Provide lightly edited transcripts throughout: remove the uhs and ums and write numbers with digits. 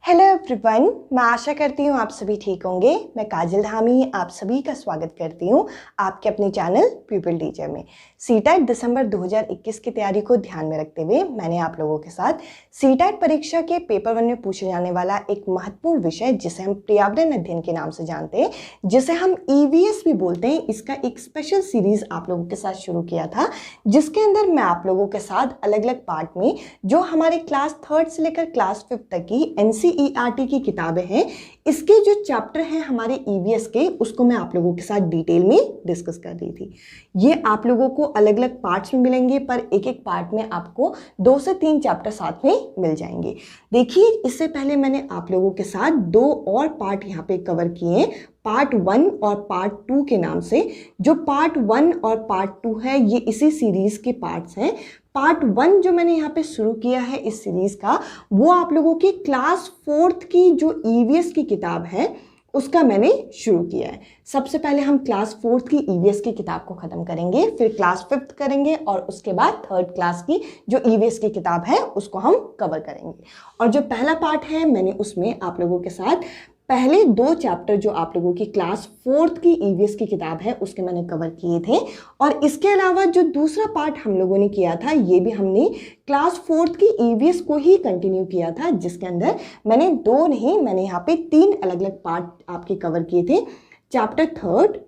Hello everyone, मैं आशा करती हूँ आप सभी ठीक होंगे। मैं काजल धामी आप सभी का स्वागत करती हूँ आपके अपने चैनल पीपल टीचर में। सीटेट दिसंबर 2021 की तैयारी को ध्यान में रखते हुए मैंने आप लोगों के साथ सीटेट परीक्षा के पेपर 1 में पूछे जाने वाला एक महत्वपूर्ण विषय जिसे हम पर्यावरण अध्ययन के नाम से जानते हैं, जिसे हम ईवीएस भी बोलते हैं, इसका एक स्पेशल सीरीज आप लोगों के साथ शुरू किया था, जिसके अंदर मैं आप लोगों के साथ अलग अलग पार्ट में जो हमारे क्लास 3 से लेकर क्लास 5 तक की एनसीईआरटी की किताबें हैं, इसके जो चैप्टर हैं हमारे ईवीएस के, उसको मैं आप लोगों के साथ डिटेल में डिस्कस कर रही थी। ये आप लोगों को अलग अलग पार्ट्स में मिलेंगे, पर एक एक पार्ट में आपको 2 से 3 चैप्टर साथ में मिल जाएंगे। देखिए, इससे पहले मैंने आप लोगों के साथ 2 और पार्ट यहाँ पे कवर किए, पार्ट 1 और पार्ट 2 के नाम से। जो पार्ट 1 और पार्ट 2 है, ये इसी सीरीज के पार्ट्स हैं। पार्ट 1 जो मैंने यहाँ पे शुरू किया है इस सीरीज का, वो आप लोगों की क्लास 4th की जो ईवीएस की किताब है उसका मैंने शुरू किया है। सबसे पहले हम क्लास 4th की ईवीएस की किताब को खत्म करेंगे, फिर क्लास 5th करेंगे और उसके बाद 3rd क्लास की जो ईवीएस की किताब है उसको हम कवर करेंगे। और जो पहला पार्ट है, मैंने उसमें आप लोगों के साथ पहले 2 चैप्टर जो आप लोगों की क्लास 4th की ईवीएस की किताब है उसके मैंने कवर किए थे। और इसके अलावा जो दूसरा पार्ट हम लोगों ने किया था, ये भी हमने क्लास 4th की ईवीएस को ही कंटिन्यू किया था, जिसके अंदर मैंने 2 नहीं, मैंने यहाँ पे 3 अलग अलग पार्ट आपके कवर किए थे, चैप्टर 3rd,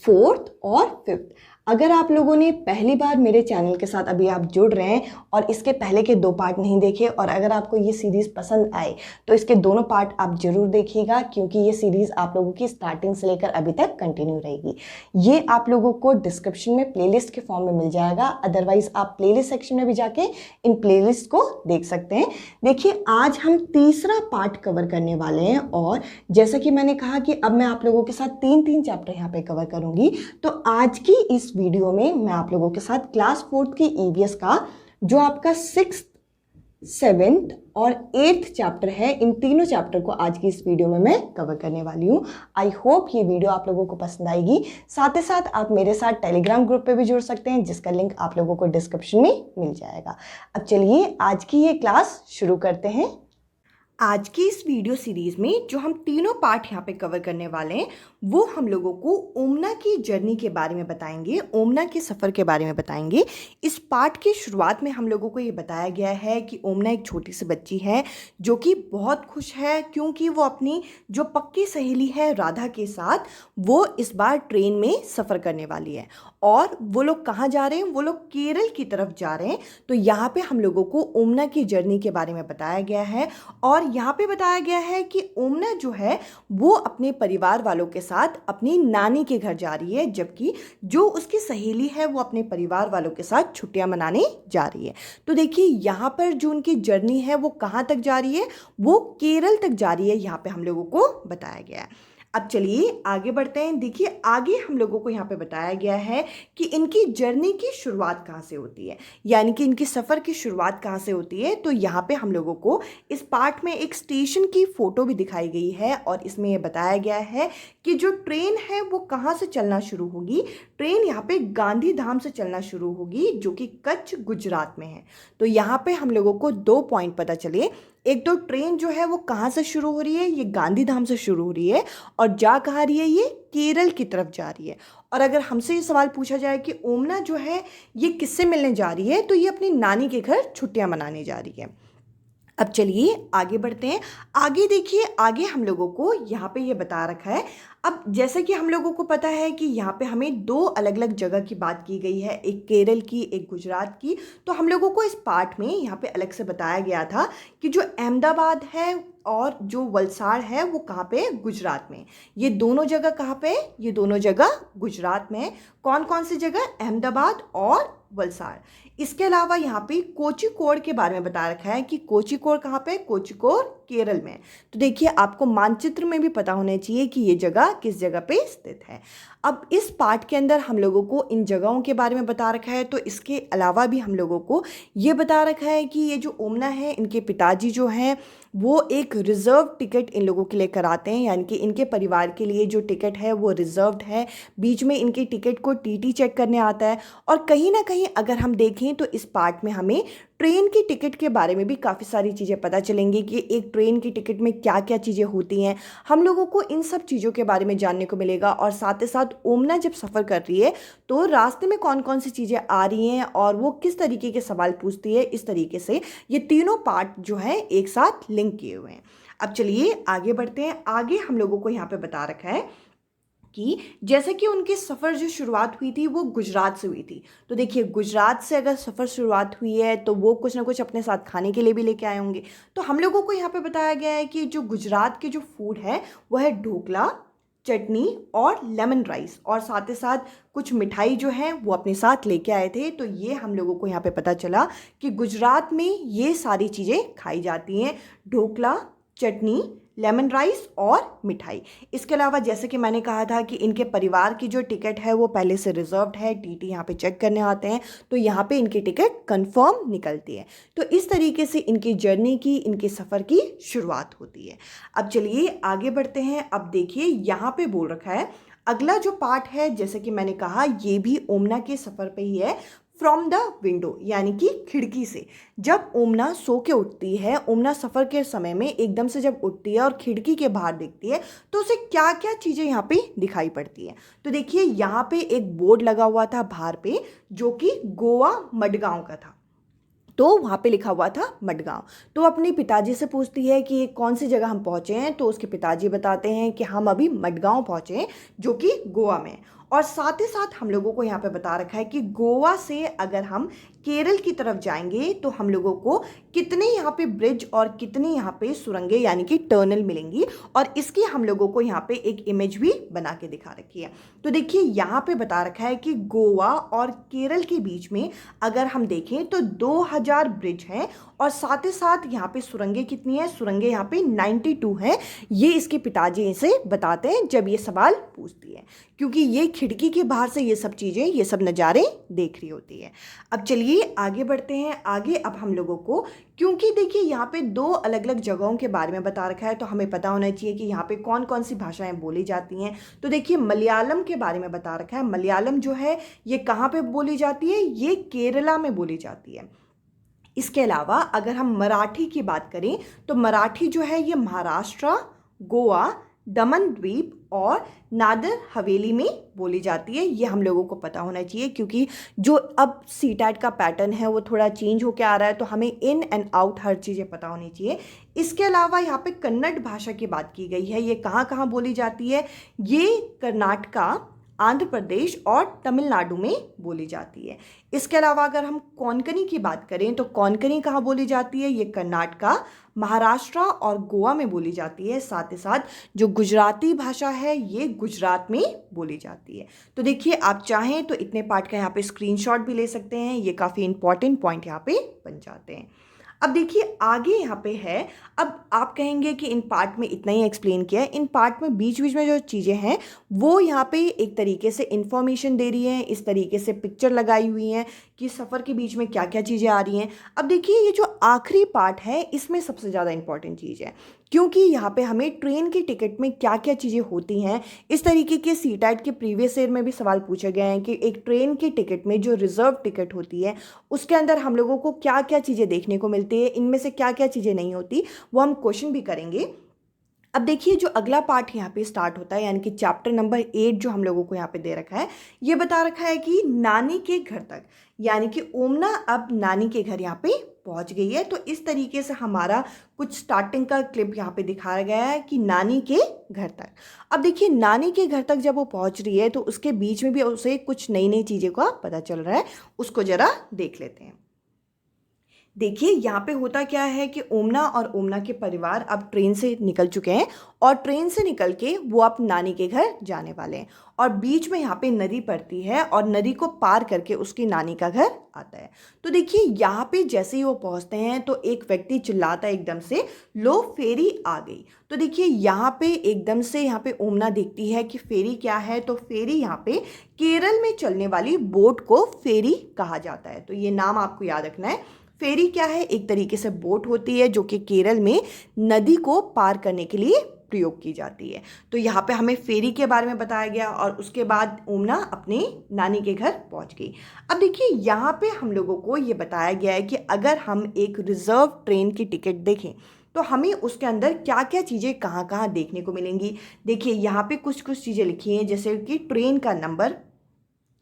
4th और 5th। अगर आप लोगों ने पहली बार मेरे चैनल के साथ अभी आप जुड़ रहे हैं और इसके पहले के 2 पार्ट नहीं देखे, और अगर आपको ये सीरीज़ पसंद आए तो इसके दोनों पार्ट आप जरूर देखिएगा, क्योंकि ये सीरीज़ आप लोगों की स्टार्टिंग से लेकर अभी तक कंटिन्यू रहेगी। ये आप लोगों को डिस्क्रिप्शन में प्लेलिस्ट के फॉर्म में मिल जाएगा, अदरवाइज आप प्लेलिस्ट सेक्शन में भी जाके इन प्लेलिस्ट को देख सकते हैं। देखिए, आज हम तीसरा पार्ट कवर करने वाले हैं, और जैसा कि मैंने कहा कि अब मैं आप लोगों के साथ 3 चैप्टर यहाँ पे कवर करूँगी। तो आज की इस वीडियो में मैं आप लोगों के साथ क्लास 4th की ईवीएस का जो आपका 6th, 7th और 8th चैप्टर है, इन तीनों चैप्टर को आज की इस वीडियो में मैं कवर करने वाली हूँ। आई होप ये वीडियो आप लोगों को पसंद आएगी। साथ ही साथ आप मेरे साथ टेलीग्राम ग्रुप पे भी जुड़ सकते हैं, जिसका लिंक आप लोगों को डिस्क्रिप्शन में मिल जाएगा। अब चलिए आज की ये क्लास शुरू करते हैं। आज की इस वीडियो सीरीज में जो हम तीनों पार्ट यहाँ पे कवर करने वाले हैं, वो हम लोगों को ओमना की जर्नी के बारे में बताएंगे, ओमना के सफ़र के बारे में बताएंगे। इस पार्ट की शुरुआत में हम लोगों को ये बताया गया है कि ओमना एक छोटी सी बच्ची है जो कि बहुत खुश है, क्योंकि वो अपनी जो पक्की सहेली है राधा के साथ वो इस बार ट्रेन में सफ़र करने वाली है। और वो लोग कहाँ जा रहे हैं? वो लोग केरल की तरफ जा रहे हैं। तो यहाँ पे हम लोगों को ओमना की जर्नी के बारे में बताया गया है, और यहाँ पे बताया गया है कि ओमना जो है वो अपने परिवार वालों के साथ अपनी नानी के घर जा रही है, जबकि जो उसकी सहेली है वो अपने परिवार वालों के साथ छुट्टियां मनाने जा रही है। तो देखिए, यहाँ पर जो उनकी जर्नी है वो कहाँ तक जा रही है? वो केरल तक जा रही है, यहाँ पे हम लोगों को बताया गया है। अब चलिए आगे बढ़ते हैं। देखिए, आगे हम लोगों को यहाँ पे बताया गया है कि इनकी जर्नी की शुरुआत कहाँ से होती है, यानी कि इनकी सफ़र की शुरुआत कहाँ से होती है। तो यहाँ पे हम लोगों को इस पार्ट में एक स्टेशन की फ़ोटो भी दिखाई गई है, और इसमें ये बताया गया है कि जो ट्रेन है वो कहाँ से चलना शुरू होगी। ट्रेन यहाँ पे गांधी धाम से चलना शुरू होगी, जो कि कच्छ, गुजरात में है। तो यहाँ पे हम लोगों को 2 पॉइंट पता चले। एक तो ट्रेन जो है वो कहाँ से शुरू हो रही है? ये गांधी धाम से शुरू हो रही है, और जा कहाँ रही है? ये केरल की तरफ जा रही है। और अगर हमसे ये सवाल पूछा जाए कि ओमना जो है ये किससे मिलने जा रही है, तो ये अपनी नानी के घर छुट्टियां मनाने जा रही है। अब चलिए आगे बढ़ते हैं। आगे देखिए, आगे हम लोगों को यहाँ पे ये बता रखा है। अब जैसे कि हम लोगों को पता है कि यहाँ पे हमें 2 अलग अलग जगह की बात की गई है, एक केरल की, एक गुजरात की। तो हम लोगों को इस पार्ट में यहाँ पे अलग से बताया गया था कि जो अहमदाबाद है और जो वलसाड़ है वो कहाँ पे? गुजरात में। ये दोनों जगह कहाँ पे? ये दोनों जगह गुजरात में। कौन कौन सी जगह? अहमदाबाद और वलसाड़। इसके अलावा यहाँ पे कोझिकोड के बारे में बता रखा है कि कोझिकोड कहाँ पे? कोझिकोड केरल में। तो देखिए, आपको मानचित्र में भी पता होना चाहिए कि ये जगह किस जगह पे स्थित है। अब इस पार्ट के अंदर हम लोगों को इन जगहों के बारे में बता रखा है। तो इसके अलावा भी हम लोगों को ये बता रखा है कि ये जो ओमना है, इनके पिताजी जो हैं वो एक रिज़र्व टिकट इन लोगों के लिए कराते हैं, यानी कि इनके परिवार के लिए जो टिकट है वो रिज़र्व्ड है। बीच में इनके टिकट को टीटी चेक करने आता है। और कहीं ना कहीं अगर हम देखें तो इस पार्ट में हमें ट्रेन की टिकट के बारे में भी काफ़ी सारी चीज़ें पता चलेंगी कि एक ट्रेन की टिकट में क्या क्या चीज़ें होती हैं, हम लोगों को इन सब चीज़ों के बारे में जानने को मिलेगा। और साथ ही साथ ओमना जब सफ़र कर रही है तो रास्ते में कौन कौन सी चीज़ें आ रही हैं और वो किस तरीके के सवाल पूछती है, इस तरीके से ये तीनों पार्ट जो हैं एक साथ लिंक किए हुए हैं। अब चलिए आगे बढ़ते हैं। आगे हम लोगों को यहाँ पे बता रखा है कि जैसे कि उनके सफ़र जो शुरुआत हुई थी वो गुजरात से हुई थी। तो देखिए, गुजरात से अगर सफ़र शुरुआत हुई है तो वो कुछ ना कुछ अपने साथ खाने के लिए भी लेके आए होंगे। तो हम लोगों को यहाँ पे बताया गया है कि जो गुजरात के जो फूड है वह है ढोकला, चटनी और लेमन राइस, और साथ ही साथ कुछ मिठाई जो है वो अपने साथ लेके आए थे। तो ये हम लोगों को यहाँ पे पता चला कि गुजरात में ये सारी चीज़ें खाई जाती हैं, ढोकला, चटनी, लेमन राइस और मिठाई। इसके अलावा जैसे कि मैंने कहा था कि इनके परिवार की जो टिकट है वो पहले से रिजर्व्ड है, टीटी यहाँ पे चेक करने आते हैं तो यहाँ पे इनकी टिकट कंफर्म निकलती है। तो इस तरीके से इनकी जर्नी की, इनके सफ़र की शुरुआत होती है। अब चलिए आगे बढ़ते हैं। अब देखिए यहाँ पे बोल रखा है अगला जो पार्ट है, जैसे कि मैंने कहा ये भी ओमना के सफ़र पे ही है। फ्रॉम द विंडो यानी कि खिड़की से जब ओमना सो के उठती है, ओमना सफ़र के समय में एकदम से जब उठती है और खिड़की के बाहर देखती है तो उसे क्या क्या चीज़ें यहाँ पे दिखाई पड़ती हैं। तो देखिए यहाँ पे एक बोर्ड लगा हुआ था बाहर पे जो कि गोवा मडगांव का था। तो वहाँ पे लिखा हुआ था मडगांव। तो अपने पिताजी से पूछती है कि ये कौन सी जगह हम पहुँचे हैं। तो उसके पिताजी बताते हैं कि हम अभी मडगांव पहुँचे हैं जो कि गोवा में। और साथ ही साथ हम लोगों को यहाँ पे बता रखा है कि गोवा से अगर हम केरल की तरफ जाएंगे तो हम लोगों को कितने यहाँ पे ब्रिज और कितनी यहाँ पे सुरंगें यानी कि टनल मिलेंगी, और इसकी हम लोगों को यहाँ पे एक इमेज भी बना के दिखा रखी है। तो देखिए यहाँ पे बता रखा है कि गोवा और केरल के बीच में अगर हम देखें तो 2000 ब्रिज हैं, और साथ ही साथ यहाँ पे सुरंगें कितनी है, सुरंगें यहाँ पे 92 हैं। ये इसके पिताजी इसे बताते हैं जब ये सवाल पूछती है, क्योंकि ये खिड़की के बाहर से ये सब चीज़ें, ये सब नज़ारे देख रही होती है। अब चलिए आगे बढ़ते हैं। आगे अब हम लोगों को, क्योंकि देखिए यहाँ पे दो अलग अलग जगहों के बारे में बता रखा है तो हमें पता होना चाहिए कि यहाँ पे कौन कौन सी भाषाएं बोली जाती हैं। तो देखिए मलयालम के बारे में बता रखा है। मलयालम जो है ये कहाँ पे बोली जाती है, ये केरला में बोली जाती है। इसके अलावा अगर हम मराठी की बात करें तो मराठी जो है ये महाराष्ट्र, गोवा, दमन द्वीप और नादर हवेली में बोली जाती है। ये हम लोगों को पता होना चाहिए, क्योंकि जो अब सीटैट का पैटर्न है वो थोड़ा चेंज होकर आ रहा है तो हमें इन एंड आउट हर चीज़ें पता होनी चाहिए। इसके अलावा यहाँ पे कन्नड़ भाषा की बात की गई है। ये कहाँ कहाँ बोली जाती है, ये कर्नाटका, आंध्र प्रदेश और तमिलनाडु में बोली जाती है। इसके अलावा अगर हम कोंकणी की बात करें तो कोंकणी कहाँ बोली जाती है, ये कर्नाटका, महाराष्ट्र और गोवा में बोली जाती है। साथ ही साथ जो गुजराती भाषा है ये गुजरात में बोली जाती है। तो देखिए आप चाहें तो इतने पार्ट का यहाँ पे स्क्रीनशॉट भी ले सकते हैं, ये काफ़ी इंपॉर्टेंट पॉइंट यहाँ पे बन जाते हैं। अब देखिए आगे यहाँ पे है, अब आप कहेंगे कि इन पार्ट में इतना ही एक्सप्लेन किया है। इन पार्ट में बीच बीच में जो चीज़ें हैं वो यहाँ पे एक तरीके से इन्फॉर्मेशन दे रही हैं, इस तरीके से पिक्चर लगाई हुई हैं कि सफ़र के बीच में क्या क्या चीज़ें आ रही हैं। अब देखिए ये जो आखिरी पार्ट है इसमें सबसे ज़्यादा इंपॉर्टेंट चीज़ है, क्योंकि यहाँ पे हमें ट्रेन की टिकट में क्या क्या चीज़ें होती हैं। इस तरीके के सीटैट के प्रीवियस ईयर में भी सवाल पूछे गए हैं कि एक ट्रेन की टिकट में जो रिजर्व टिकट होती है उसके अंदर हम लोगों को क्या क्या चीज़ें देखने को मिलती है, इनमें से क्या क्या चीज़ें नहीं होती, वो हम क्वेश्चन भी करेंगे। अब देखिए जो अगला पार्ट यहाँ पे स्टार्ट होता है, यानी कि चैप्टर नंबर 8 जो हम लोगों को यहाँ पे दे रखा है, ये बता रखा है कि नानी के घर तक, यानी कि ओमना अब नानी के घर यहाँ पे पहुँच गई है। तो इस तरीके से हमारा कुछ स्टार्टिंग का क्लिप यहाँ पे दिखाया गया है कि नानी के घर तक। अब देखिए नानी के घर तक जब वो पहुँच रही है तो उसके बीच में भी उसे कुछ नई नई चीज़ों का पता चल रहा है, उसको ज़रा देख लेते हैं। देखिए यहाँ पे होता क्या है कि ओमना और ओमना के परिवार अब ट्रेन से निकल चुके हैं और ट्रेन से निकल के वो अब नानी के घर जाने वाले हैं, और बीच में यहाँ पे नदी पड़ती है और नदी को पार करके उसकी नानी का घर आता है। तो देखिए यहाँ पे जैसे ही वो पहुँचते हैं तो एक व्यक्ति चिल्लाता है एकदम से, लो फेरी आ गई। तो देखिए यहाँ पे एकदम से यहाँ पे ओमना देखती है कि फेरी क्या है। तो फेरी यहाँ पे केरल में चलने वाली बोट को फेरी कहा जाता है। तो ये नाम आपको याद रखना है। फेरी क्या है, एक तरीके से बोट होती है जो कि केरल में नदी को पार करने के लिए प्रयोग की जाती है। तो यहाँ पे हमें फेरी के बारे में बताया गया और उसके बाद ओमना अपने नानी के घर पहुँच गई। अब देखिए यहाँ पे हम लोगों को ये बताया गया है कि अगर हम एक रिजर्व ट्रेन की टिकट देखें तो हमें उसके अंदर क्या क्या चीज़ें कहाँ कहाँ देखने को मिलेंगी। देखिए यहाँ पे कुछ कुछ चीज़ें लिखी हैं, जैसे कि ट्रेन का नंबर,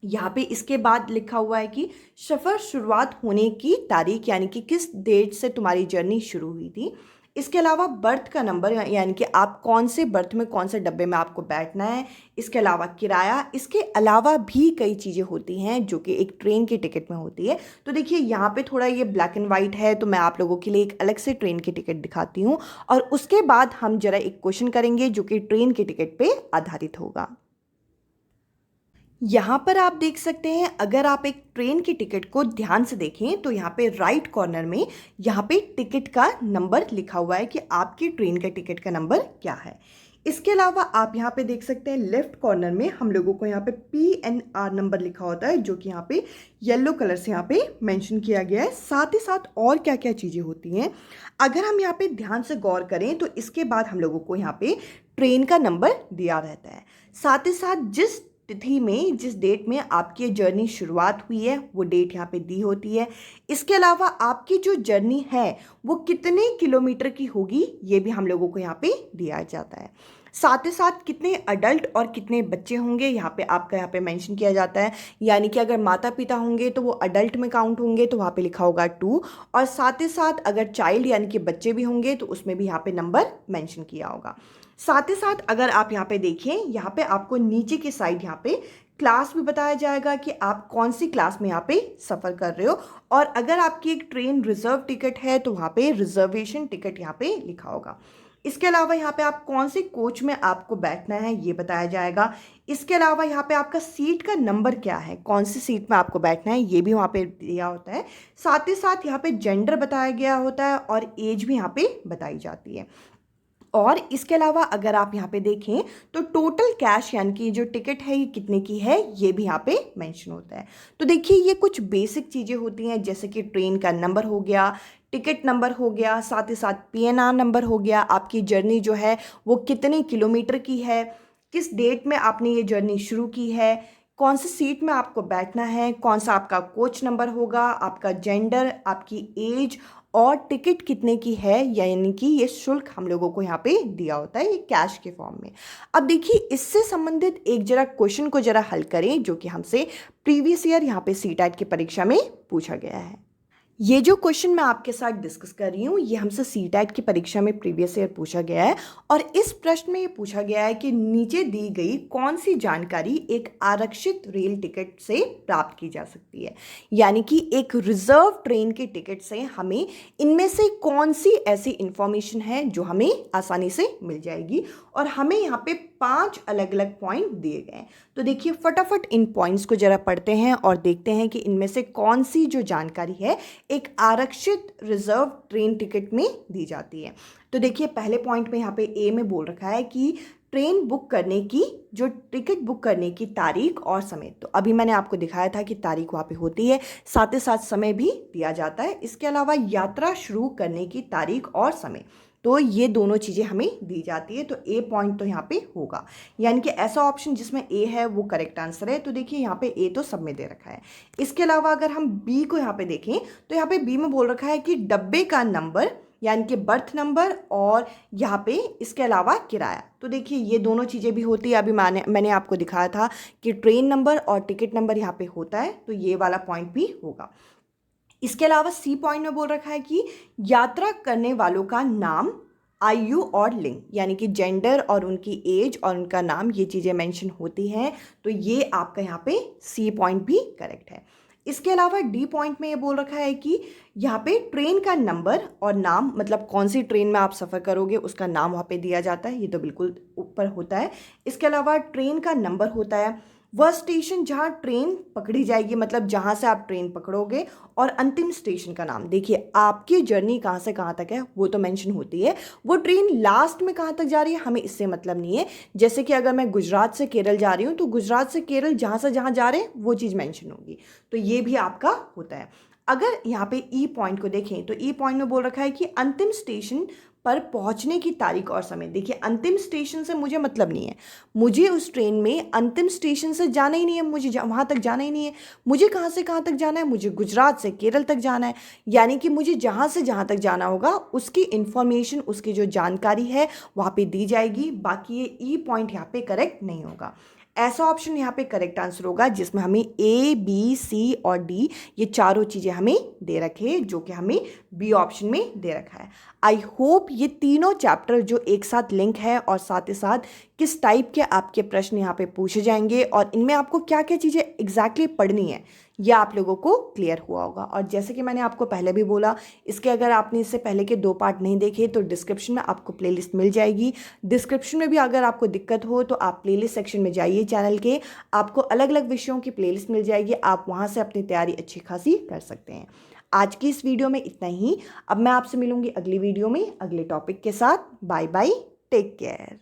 यहाँ पे इसके बाद लिखा हुआ है कि सफ़र शुरुआत होने की तारीख, यानी कि किस डेट से तुम्हारी जर्नी शुरू हुई थी। इसके अलावा बर्थ का नंबर, यानी कि आप कौन से बर्थ में, कौन से डब्बे में आपको बैठना है। इसके अलावा किराया, इसके अलावा भी कई चीज़ें होती हैं जो कि एक ट्रेन की टिकट में होती है। तो देखिए यहाँ पे थोड़ा ये ब्लैक एंड वाइट है, तो मैं आप लोगों के लिए एक अलग से ट्रेन की टिकट दिखाती हूँ और उसके बाद हम जरा एक क्वेश्चन करेंगे जो कि ट्रेन की टिकट पे आधारित होगा। यहाँ पर आप देख सकते हैं, अगर आप एक ट्रेन की टिकट को ध्यान से देखें तो यहाँ पे राइट कॉर्नर में यहाँ पे टिकट का नंबर लिखा हुआ है कि आपकी ट्रेन का टिकट का नंबर क्या है। इसके अलावा आप यहाँ पे देख सकते हैं लेफ्ट कॉर्नर में हम लोगों को यहाँ पे PNR नंबर लिखा होता है, जो कि यहाँ पे येलो कलर से यहाँ पे मेंशन किया गया है। साथ ही साथ और क्या क्या चीज़ें होती हैं अगर हम यहाँ पे ध्यान से गौर करें तो इसके बाद हम लोगों को यहाँ पे ट्रेन का नंबर दिया रहता है। साथ ही साथ जिस तिथि में, जिस डेट में आपकी जर्नी शुरुआत हुई है वो डेट यहाँ पे दी होती है। इसके अलावा आपकी जो जर्नी है वो कितने किलोमीटर की होगी ये भी हम लोगों को यहाँ पे दिया जाता है। साथ ही साथ कितने अडल्ट और कितने बच्चे होंगे यहाँ पे आपका यहाँ पे मेंशन किया जाता है, यानी कि अगर माता पिता होंगे तो वो अडल्ट में काउंट होंगे तो वहाँ पे लिखा होगा 2, और साथ ही साथ अगर चाइल्ड यानी कि बच्चे भी होंगे तो उसमें भी यहाँ पे नंबर मेंशन किया होगा। साथ ही साथ अगर आप यहाँ पे देखें, यहाँ पे आपको नीचे की साइड यहाँ पे क्लास भी बताया जाएगा कि आप कौन सी क्लास में यहाँ पे सफ़र कर रहे हो, और अगर आपकी एक ट्रेन रिजर्व टिकट है तो वहाँ पे रिजर्वेशन टिकट यहाँ पे लिखा होगा। इसके अलावा यहाँ पे आप कौन से कोच में आपको बैठना है ये बताया जाएगा। इसके अलावा यहाँ पे आपका सीट का नंबर क्या है, कौन सी सीट में आपको बैठना है ये भी वहाँ पे दिया होता है। साथ ही साथ यहाँ पे जेंडर बताया गया होता है और एज भी यहाँ पे बताई जाती है। और इसके अलावा अगर आप यहाँ पे देखें तो टोटल कैश यानी कि जो टिकट है ये कितने की है ये भी यहाँ पे मेंशन होता है। तो देखिए ये कुछ बेसिक चीज़ें होती हैं, जैसे कि ट्रेन का नंबर हो गया, टिकट नंबर हो गया, साथ ही साथ PNR नंबर हो गया, आपकी जर्नी जो है वो कितने किलोमीटर की है, किस डेट में आपने ये जर्नी शुरू की है, कौन सी सीट में आपको बैठना है, कौन सा आपका कोच नंबर होगा, आपका जेंडर, आपकी एज और टिकट कितने की है, यानी कि ये शुल्क हम लोगों को यहाँ पे दिया होता है ये कैश के फॉर्म में। अब देखिए इससे संबंधित एक जरा क्वेश्चन को जरा हल करें जो कि हमसे प्रीवियस ईयर यहाँ पे CTET की परीक्षा में पूछा गया है। ये जो क्वेश्चन मैं आपके साथ डिस्कस कर रही हूँ ये हमसे CTET की परीक्षा में प्रीवियस ईयर पूछा गया है, और इस प्रश्न में ये पूछा गया है कि नीचे दी गई कौन सी जानकारी एक आरक्षित रेल टिकट से प्राप्त की जा सकती है, यानी कि एक रिजर्व ट्रेन की टिकट से हमें इनमें से कौन सी ऐसी इंफॉर्मेशन है जो हमें आसानी से मिल जाएगी। और हमें यहाँ पे 5 अलग अलग पॉइंट दिए गए हैं। तो देखिए फटाफट इन पॉइंट्स को जरा पढ़ते हैं और देखते हैं कि इनमें से कौन सी जो जानकारी है एक आरक्षित रिजर्व ट्रेन टिकट में दी जाती है। तो देखिए पहले पॉइंट में यहाँ पे ए में बोल रखा है कि ट्रेन बुक करने की, जो टिकट बुक करने की तारीख और समय, तो अभी मैंने आपको दिखाया था कि तारीख वहाँ पे होती है, साथ ही साथ समय भी दिया जाता है। इसके अलावा यात्रा शुरू करने की तारीख और समय, तो ये दोनों चीज़ें हमें दी जाती है। तो ए पॉइंट तो यहाँ पे होगा, यानी कि ऐसा ऑप्शन जिसमें ए है वो करेक्ट आंसर है। तो देखिए यहाँ पे ए तो सब में दे रखा है। इसके अलावा अगर हम बी को यहाँ पे देखें तो यहाँ पे बी में बोल रखा है कि डब्बे का नंबर यानी कि बर्थ नंबर और यहाँ पे इसके अलावा किराया। तो देखिए ये दोनों चीज़ें भी होती है, अभी मैंने आपको दिखाया था कि ट्रेन नंबर और टिकट नंबर यहाँ पे होता है, तो ये वाला पॉइंट भी होगा। इसके अलावा सी पॉइंट में बोल रखा है कि यात्रा करने वालों का नाम, आयु और लिंग, यानी कि जेंडर और उनकी एज और उनका नाम, ये चीज़ें मेंशन होती हैं। तो ये आपका यहाँ पे सी पॉइंट भी करेक्ट है। इसके अलावा डी पॉइंट में ये बोल रखा है कि यहाँ पे ट्रेन का नंबर और नाम, मतलब कौन सी ट्रेन में आप सफ़र करोगे उसका नाम वहाँ पे दिया जाता है, ये तो बिल्कुल ऊपर होता है। इसके अलावा ट्रेन का नंबर होता है, वह स्टेशन जहाँ ट्रेन पकड़ी जाएगी, मतलब जहाँ से आप ट्रेन पकड़ोगे, और अंतिम स्टेशन का नाम। देखिए आपकी जर्नी कहाँ से कहाँ तक है वो तो मेंशन होती है, वो ट्रेन लास्ट में कहाँ तक जा रही है हमें इससे मतलब नहीं है। जैसे कि अगर मैं गुजरात से केरल जा रही हूँ तो गुजरात से केरल जहाँ से जहाँ जा रहे हैं वो चीज़ मेंशन होगी, तो ये भी आपका होता है। अगर यहाँ पे ई पॉइंट को देखें तो ई पॉइंट में बोल रखा है कि अंतिम स्टेशन पर पहुंचने की तारीख और समय। देखिए, अंतिम स्टेशन से मुझे मतलब नहीं है, मुझे उस ट्रेन में अंतिम स्टेशन से जाना ही नहीं है, मुझे वहाँ तक जाना ही नहीं है। मुझे कहाँ से कहाँ तक जाना है, मुझे गुजरात से केरल तक जाना है। यानी कि मुझे जहाँ से जहाँ तक जाना होगा उसकी इन्फॉर्मेशन, उसकी जो जानकारी है वहाँ पे दी जाएगी। बाकी ये ई पॉइंट यहाँ पे करेक्ट नहीं होगा। ऐसा ऑप्शन यहाँ पे करेक्ट आंसर होगा जिसमें हमें ए, बी, सी और डी ये चारों चीज़ें हमें दे रखे हैं, जो कि हमें बी ऑप्शन में दे रखा है। आई होप ये तीनों चैप्टर जो एक साथ लिंक है और साथ ही साथ किस टाइप के आपके प्रश्न यहाँ पे पूछे जाएंगे और इनमें आपको क्या क्या चीज़ें एग्जैक्टली पढ़नी है, यह आप लोगों को क्लियर हुआ होगा। और जैसे कि मैंने आपको पहले भी बोला, इसके अगर आपने इससे पहले के 2 पार्ट नहीं देखे तो डिस्क्रिप्शन में आपको प्लेलिस्ट मिल जाएगी। डिस्क्रिप्शन में भी अगर आपको दिक्कत हो तो आप प्लेलिस्ट सेक्शन में जाइए चैनल के, आपको अलग अलग विषयों की प्लेलिस्ट मिल जाएगी, आप वहाँ से अपनी तैयारी अच्छी खासी कर सकते हैं। आज की इस वीडियो में इतना ही। अब मैं आपसे मिलूंगी अगली वीडियो में अगले टॉपिक के साथ। Bye bye, take care.